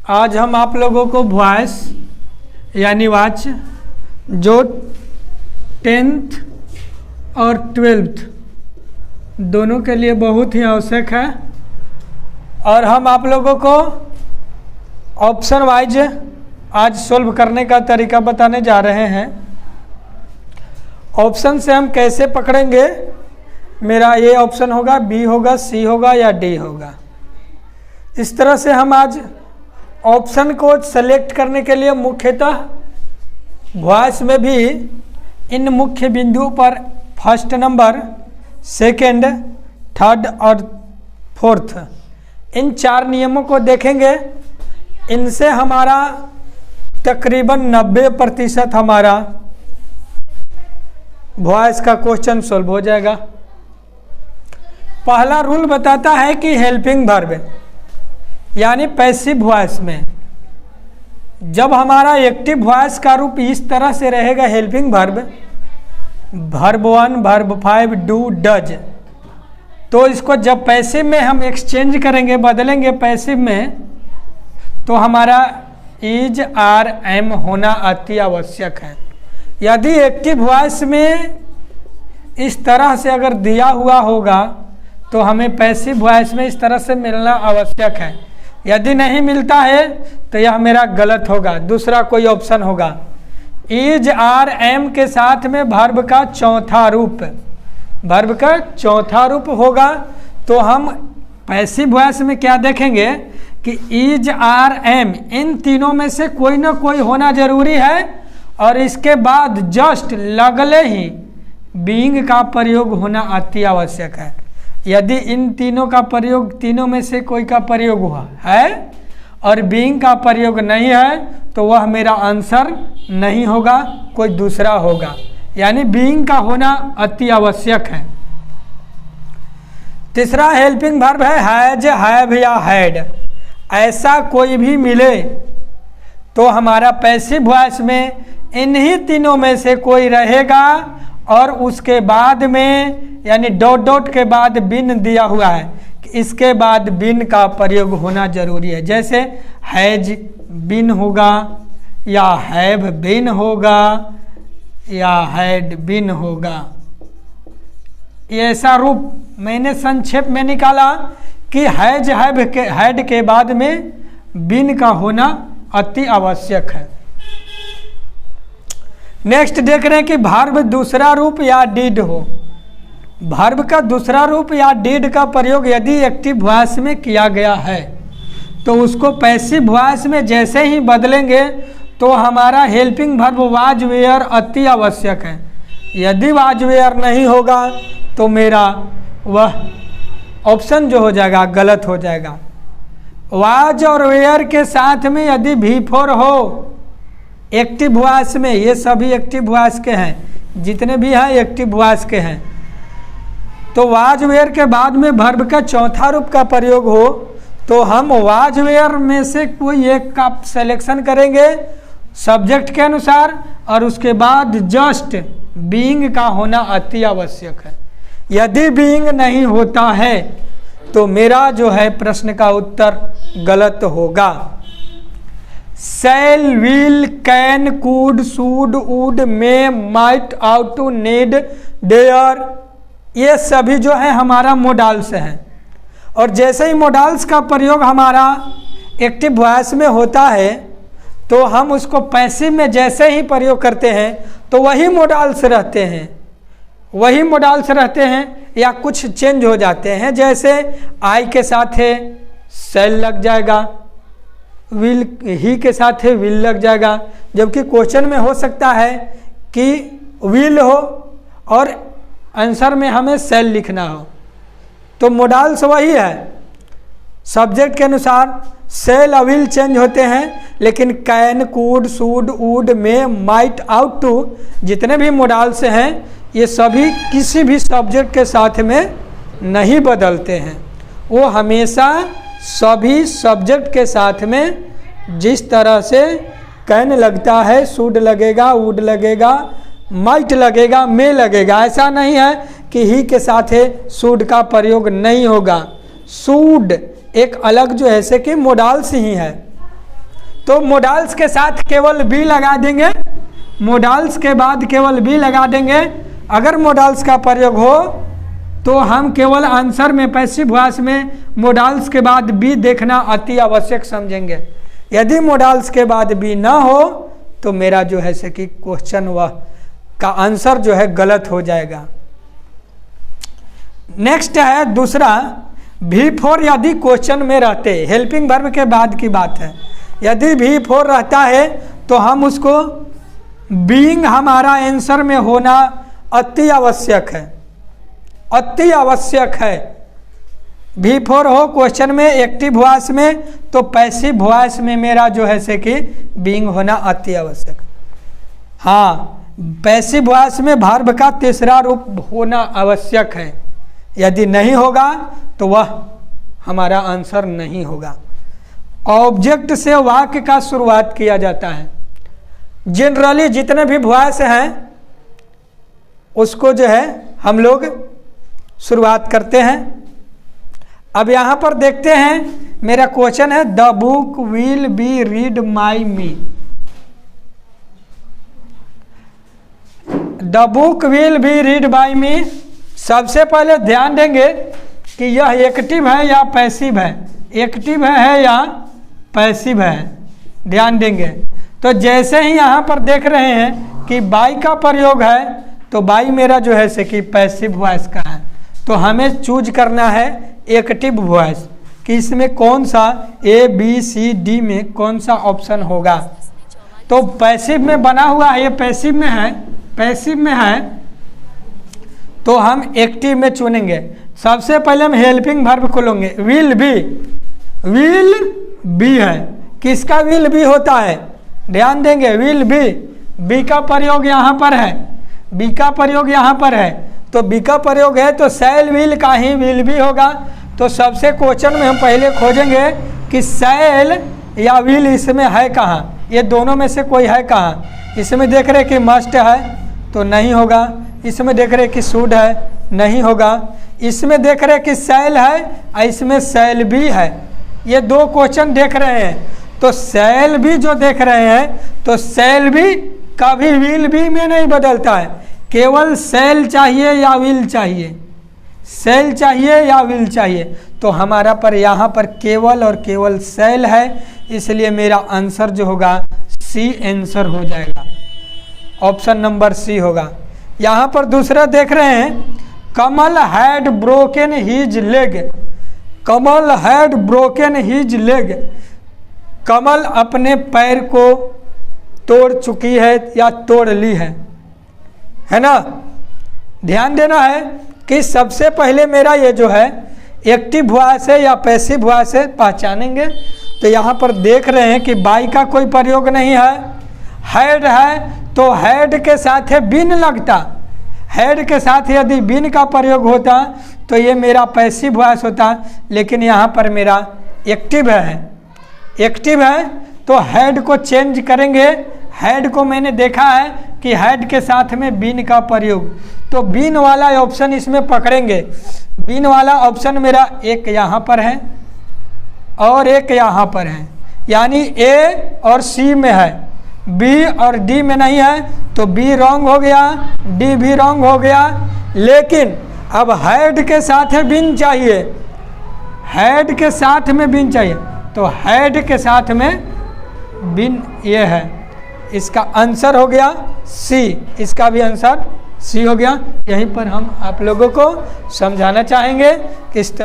आज हम आप लोगों को वॉइस यानी वाच जो 10th और 12th दोनों के लिए बहुत ही आवश्यक है और हम आप लोगों को ऑप्शन वाइज आज सोल्व करने का तरीका बताने जा रहे हैं। ऑप्शन से हम कैसे पकड़ेंगे, मेरा ए ऑप्शन होगा, बी होगा, सी होगा या डी होगा। इस तरह से हम आज ऑप्शन को सेलेक्ट करने के लिए मुख्यतः वॉइस में भी इन मुख्य बिंदुओं पर फर्स्ट नंबर, सेकंड, थर्ड और फोर्थ इन 4 नियमों को देखेंगे। इनसे हमारा तकरीबन 90% हमारा वॉइस का क्वेश्चन सॉल्व हो जाएगा। पहला रूल बताता है कि हेल्पिंग वर्ब यानी पैसिव वॉइस में जब हमारा एक्टिव वॉइस का रूप इस तरह से रहेगा, helping verb, verb 1, verb 5, do, does, तो इसको जब पैसिव में हम एक्सचेंज करेंगे, बदलेंगे पैसिव में, तो हमारा इज, आर, एम होना अति आवश्यक है। यदि एक्टिव वॉइस में इस तरह से अगर दिया हुआ होगा तो हमें पैसिव वॉइस में इस तरह से मिलना आवश्यक है। यदि नहीं मिलता है तो यह मेरा गलत होगा, दूसरा कोई ऑप्शन होगा। इज, आर, एम के साथ में वर्ब का चौथा रूप, वर्ब का चौथा रूप होगा तो हम पैसिव वॉइस में क्या देखेंगे कि इज, आर, एम इन तीनों में से कोई ना कोई होना जरूरी है और इसके बाद जस्ट लगले ही बीइंग का प्रयोग होना अति आवश्यक है। यदि इन तीनों का प्रयोग, तीनों में से कोई का प्रयोग हुआ है और बीइंग का प्रयोग नहीं है तो वह मेरा आंसर नहीं होगा, कोई दूसरा होगा। यानी बीइंग का होना अति आवश्यक है। तीसरा हेल्पिंग वर्ब है हैज, हैव या हैड। ऐसा कोई भी मिले तो हमारा पैसिव वॉइस में इन्हीं तीनों में से कोई रहेगा और उसके बाद में यानी डॉट डॉट के बाद बिन दिया हुआ है, इसके बाद बिन का प्रयोग होना जरूरी है। जैसे हैज बिन होगा या हैव बिन होगा या हैड बिन होगा। ये ऐसा रूप मैंने संक्षेप में निकाला कि हैज, हैव के, हैड के बाद में बिन का होना अति आवश्यक है। नेक्स्ट देख रहे हैं कि वर्ब दूसरा रूप या डिड हो। वर्ब का दूसरा रूप या डिड का प्रयोग यदि एक्टिव वॉइस में किया गया है तो उसको पैसिव वॉइस में जैसे ही बदलेंगे तो हमारा हेल्पिंग वर्ब वाज, वेयर अति आवश्यक है। यदि वाज, वेयर नहीं होगा तो मेरा वह ऑप्शन जो हो जाएगा गलत हो जाएगा। वाज और वेयर के साथ में यदि V4 हो एक्टिव वॉइस में, ये सभी एक्टिव वॉइस के हैं, जितने भी हैं एक्टिव वॉइस के हैं, तो वाज, वेयर के बाद में वर्ब का चौथा रूप का प्रयोग हो तो हम वाज, वेयर में से कोई एक का सिलेक्शन करेंगे सब्जेक्ट के अनुसार और उसके बाद जस्ट बीइंग का होना अति आवश्यक है। यदि बीइंग नहीं होता है तो मेरा जो है प्रश्न का उत्तर गलत होगा। Shall, will, can, could, should, would, may, might, ought to, need, dare, ये सभी जो है हमारा मोडाल्स हैं और जैसे ही मोडाल्स का प्रयोग हमारा एक्टिव वॉइस में होता है तो हम उसको पैसिव में जैसे ही प्रयोग करते हैं तो वही मोडाल्स रहते हैं, वही मोडाल्स रहते हैं या कुछ चेंज हो जाते हैं। जैसे आई के साथ है शैल लग जाएगा, विल, ही के साथ है विल लग जाएगा, जबकि क्वेश्चन में हो सकता है कि विल हो और आंसर में हमें शैल लिखना हो, तो मोडाल्स वही है। सब्जेक्ट के अनुसार शैल और विल चेंज होते हैं लेकिन can, could, should, would, may, might, ought to जितने भी मोडाल्स हैं ये सभी किसी भी सब्जेक्ट के साथ में नहीं बदलते हैं, वो हमेशा सभी सब्जेक्ट के साथ में जिस तरह से कैन लगता है, शुड लगेगा, वुड लगेगा, माइट लगेगा, मे लगेगा। ऐसा नहीं है कि ही के साथ है शुड का प्रयोग नहीं होगा। शुड एक अलग जो है से कि मोडाल्स ही है, तो मोडाल्स के साथ केवल बी लगा देंगे, मोडाल्स के बाद केवल बी लगा देंगे। अगर मोडाल्स का प्रयोग हो तो हम केवल आंसर में पैसिव वॉइस में मोडाल्स के बाद बी देखना अति आवश्यक समझेंगे। यदि मोडाल्स के बाद बी ना हो तो मेरा जो है से कि क्वेश्चन वह का आंसर जो है गलत हो जाएगा। नेक्स्ट है दूसरा, V4 यदि क्वेश्चन में रहते, हेल्पिंग वर्ब के बाद की बात है, यदि V4 रहता है तो हम उसको बीइंग हमारा आंसर में होना अति आवश्यक है, अति आवश्यक है। V4 हो क्वेश्चन में एक्टिव वॉइस में तो पैसिव वॉइस में मेरा जो है से कि बीइंग होना अति आवश्यक। हाँ, पैसिव वॉइस में वर्ब का तीसरा रूप होना आवश्यक है। यदि नहीं होगा तो वह हमारा आंसर नहीं होगा। ऑब्जेक्ट से वाक्य का शुरुआत किया जाता है। जनरली जितने भी वॉइस हैं उसको जो है हम लोग शुरुआत करते हैं। अब यहाँ पर देखते हैं, मेरा क्वेश्चन है the book will be read my me. The book will be read by me. सबसे पहले ध्यान देंगे कि यह एक्टिव है या पैसिव है, एक्टिव है या पैसिव है, ध्यान देंगे। तो जैसे ही यहाँ पर देख रहे हैं कि बाई का प्रयोग है तो बाई मेरा जो है से कि पैसिव वॉइस का है, तो हमें चूज करना है एक्टिव वॉइस कि इसमें कौन सा ए बी सी डी में कौन सा ऑप्शन होगा। तो पैसिव में बना हुआ है, ये पैसिव में है, पैसिव में है तो हम एक्टिव में चुनेंगे। सबसे पहले हम हेल्पिंग वर्ब को लेंगे, विल बी, विल बी है, किसका विल बी होता है, ध्यान देंगे, विल बी, बी का प्रयोग यहाँ पर है, बी का प्रयोग यहाँ पर है, तो बी का प्रयोग है तो सैल विल का ही विल बी होगा। तो सबसे क्वेश्चन में हम पहले खोजेंगे कि सैल या विल इसमें है कहाँ, ये दोनों में से कोई है कहाँ। इसमें देख रहे कि मस्ट है तो नहीं होगा, इसमें देख रहे कि शुड है, नहीं होगा, इसमें देख रहे कि सैल है और इसमें सैल भी है। ये दो क्वेश्चन देख रहे हैं तो सैल भी जो देख रहे हैं तो सैल भी कभी विल भी में नहीं बदलता है, केवल सैल चाहिए या विल चाहिए, सैल चाहिए या विल चाहिए। तो हमारा पर यहाँ पर केवल और केवल सैल है, इसलिए मेरा आंसर जो होगा सी आंसर हो जाएगा, ऑप्शन नंबर सी होगा। यहाँ पर दूसरा देख रहे हैं, Kamal had broken his leg, Kamal had broken his leg, Kamal अपने पैर को तोड़ चुकी है या तोड़ ली है ना। ध्यान देना है कि सबसे पहले मेरा ये जो है एक्टिव वॉइस है या पैसिव वॉइस है पहचानेंगे। तो यहाँ पर देख रहे हैं कि बाई का कोई प्रयोग नहीं है, हैड है तो हैड के साथ है बिन लगता, हैड के साथ यदि बिन का प्रयोग होता तो ये मेरा पैसिव वॉइस होता, लेकिन यहाँ पर मेरा एक्टिव है, एक्टिव है तो हैड को चेंज करेंगे। हैड को मैंने देखा है कि हैड के साथ में बिन का प्रयोग, तो बिन वाला ऑप्शन इसमें पकड़ेंगे। बिन वाला ऑप्शन मेरा एक यहाँ पर है और एक यहाँ पर है, यानी ए और सी में है, बी और डी में नहीं है, तो बी रॉन्ग हो गया, डी भी रॉन्ग हो गया। लेकिन अब हैड के साथ है बिन चाहिए, हैड के साथ में बिन चाहिए, तो हैड के साथ में बिन ये है, इसका आंसर हो गया सी, इसका भी आंसर सी हो गया। यहीं पर हम आप लोगों को समझाना चाहेंगे कि इस